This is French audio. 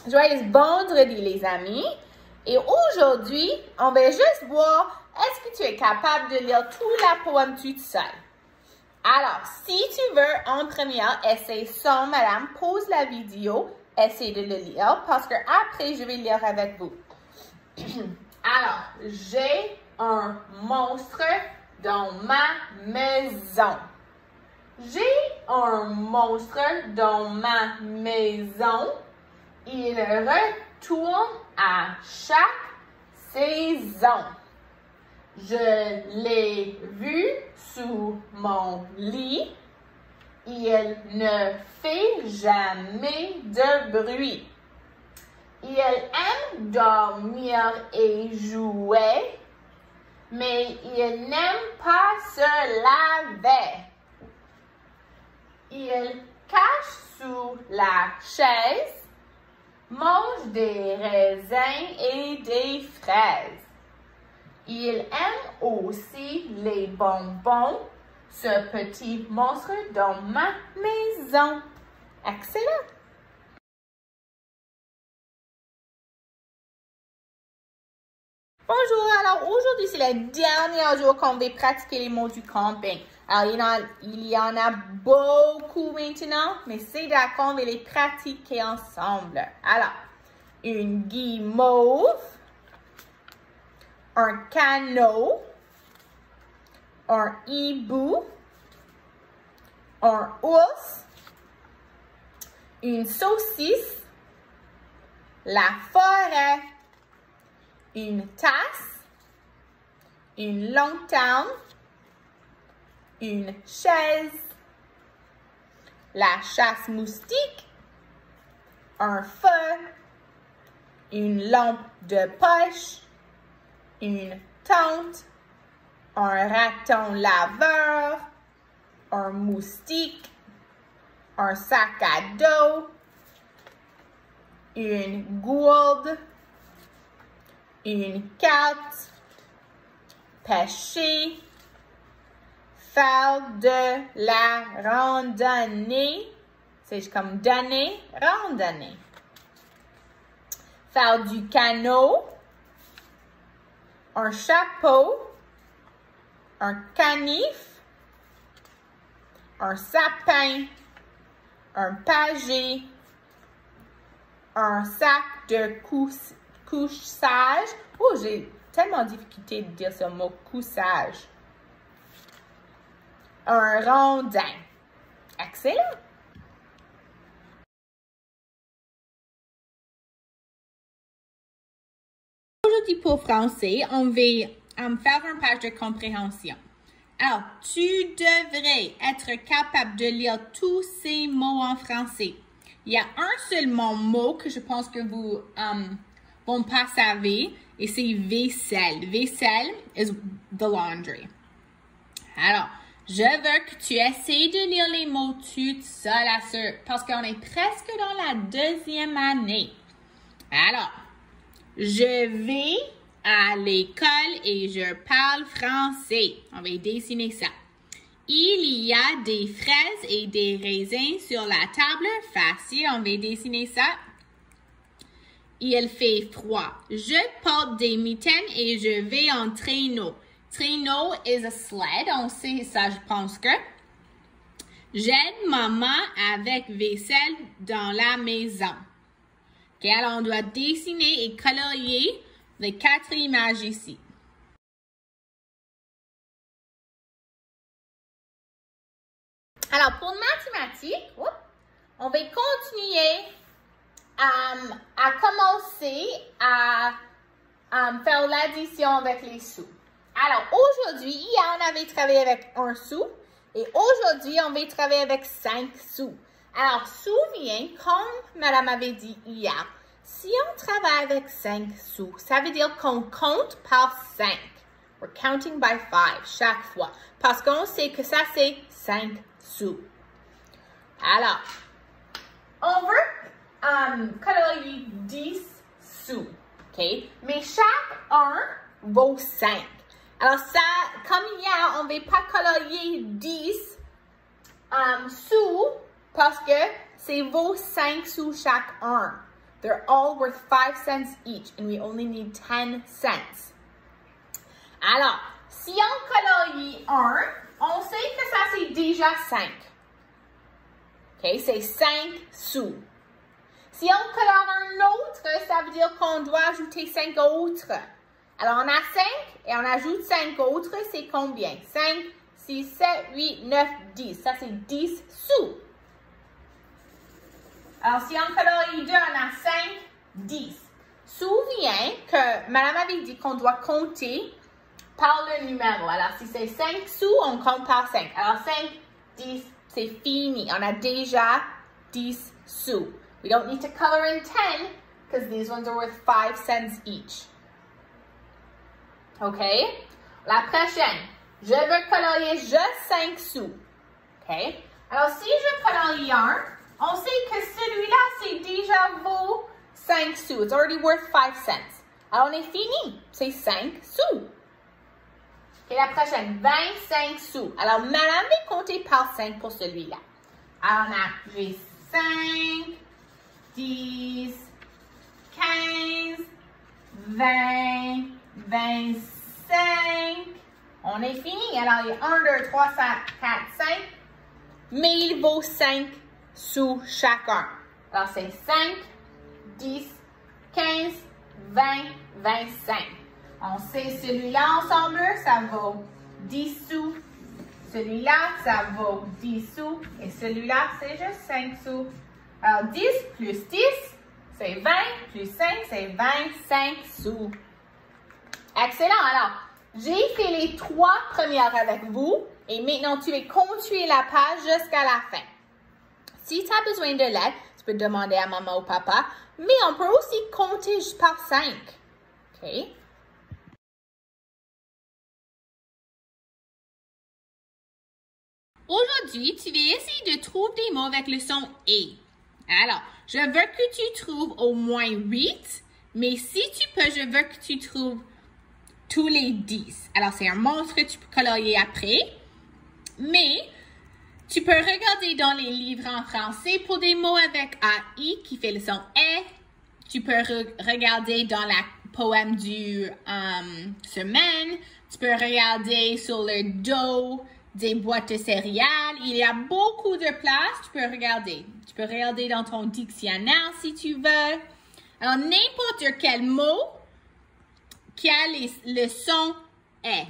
Joyeux vendredi, les amis. Et aujourd'hui, on va juste voir, est-ce que tu es capable de lire tout la poème toute seule? Alors, si tu veux, en première, essaye sans madame, pause la vidéo, essaye de le lire, parce que après, je vais lire avec vous. Alors, j'ai un monstre dans ma maison. J'ai un monstre dans ma maison. Il retourne à chaque saison. Je l'ai vu sous mon lit. Il ne fait jamais de bruit. Il aime dormir et jouer, mais il n'aime pas se laver. Il cache sous la chaise, mange des raisins et des fraises. Il aime aussi les bonbons, ce petit monstre dans ma maison. Excellent! Bonjour, alors aujourd'hui c'est le dernier jour qu'on va pratiquer les mots du camping. Alors il y en a beaucoup maintenant, mais c'est d'accord, on va les pratiquer ensemble. Alors, une guimauve, un canot, un hibou, un ours, une saucisse, la forêt, une tasse, une lanterne, une chaise, la chasse moustique, un feu, une lampe de poche, une tente, un raton laveur, un moustique, un sac à dos, une gourde, une carte, pêcher, faire de la randonnée, c'est comme donner, randonnée. Faire du canot, un chapeau, un canif, un sapin, un pagé, un sac de couchage. Oh, j'ai tellement de difficulté de dire ce mot, couchage. Un rondin. Excellent! Aujourd'hui, pour français, on va faire une page de compréhension. Alors, tu devrais être capable de lire tous ces mots en français. Il y a un seul mot que je pense que vous vont pas savoir, et c'est vaisselle. Vaisselle is the laundry. Alors, je veux que tu essaies de lire les mots toute seule, parce qu'on est presque dans la deuxième année. Alors, je vais à l'école et je parle français. On va dessiner ça. Il y a des fraises et des raisins sur la table. Facile, on va dessiner ça. Il fait froid. Je porte des mitaines et je vais en traîneau. Traîneau is a sled. On sait ça, je pense que. J'aide maman avec vaisselle dans la maison. OK, alors on doit dessiner et colorier les 4 images ici. Alors, pour mathématiques, on va continuer à commencer à faire l'addition avec les sous. Alors, aujourd'hui, hier, on avait travaillé avec 1 sou et aujourd'hui, on va travailler avec 5 sous. Alors, souviens, comme madame avait dit hier, si on travaille avec 5 sous, ça veut dire qu'on compte par 5. We're counting by 5 chaque fois. Parce qu'on sait que ça, c'est 5 sous. Alors, on veut colorier 10 sous. OK? Mais chaque un vaut 5. Alors, ça, comme hier, on ne va pas colorier 10 sous parce que c'est vaut 5 sous chaque un. They're all worth 5 cents each, and we only need 10 cents. Alors, si on colorie un, on sait que ça, c'est déjà 5. OK, c'est 5 sous. Si on colore un autre, ça veut dire qu'on doit ajouter 5 autres. Alors, on a 5 et on ajoute 5 autres, c'est combien? 5, 6, 7, 8, 9, 10. Ça, c'est 10 sous. Alors, si on colorie 2, on a 5, 10. Souviens que Madame avait dit qu'on doit compter par le numéro. Alors, si c'est 5 sous, on compte par 5. Alors, 5, 10, c'est fini. On a déjà 10 sous. We don't need to color in 10 because these ones are worth 5 cents each. OK? La prochaine. Je veux colorier juste 5 sous. OK? Alors, si je colorie un, on sait que celui-là, c'est déjà vaut 5 sous. It's already worth 5 cents. Alors, on est fini. C'est 5 sous. Et la prochaine, 25 sous. Alors, madame va compter par 5 pour celui-là. Alors, j'ai 5, 10, 15, 20, 25. On est fini. Alors, il y a 1, 2, 3, 4, 5. Mais il vaut 5 sous chacun. Alors, c'est 5, 10, 15, 20, 25. On sait celui-là ensemble, ça vaut 10 sous. Celui-là, ça vaut 10 sous. Et celui-là, c'est juste 5 sous. Alors, 10 plus 10, c'est 20. Plus 5, c'est 25 sous. Excellent. Alors, j'ai fait les 3 premières avec vous. Et maintenant, tu vas continuer la page jusqu'à la fin. Si tu as besoin de l'aide, tu peux demander à maman ou papa. Mais on peut aussi compter juste par 5. OK? Aujourd'hui, tu vas essayer de trouver des mots avec le son « et ». Alors, je veux que tu trouves au moins 8, mais si tu peux, je veux que tu trouves tous les 10. Alors, c'est un monstre que tu peux colorier après, mais tu peux regarder dans les livres en français pour des mots avec « AI » qui fait le son « et ». Tu peux regarder dans la poème du semaine. Tu peux regarder sur le dos des boîtes de céréales. Il y a beaucoup de place. Tu peux regarder. Tu peux regarder dans ton dictionnaire si tu veux. Alors, n'importe quel mot qui a le son « est ».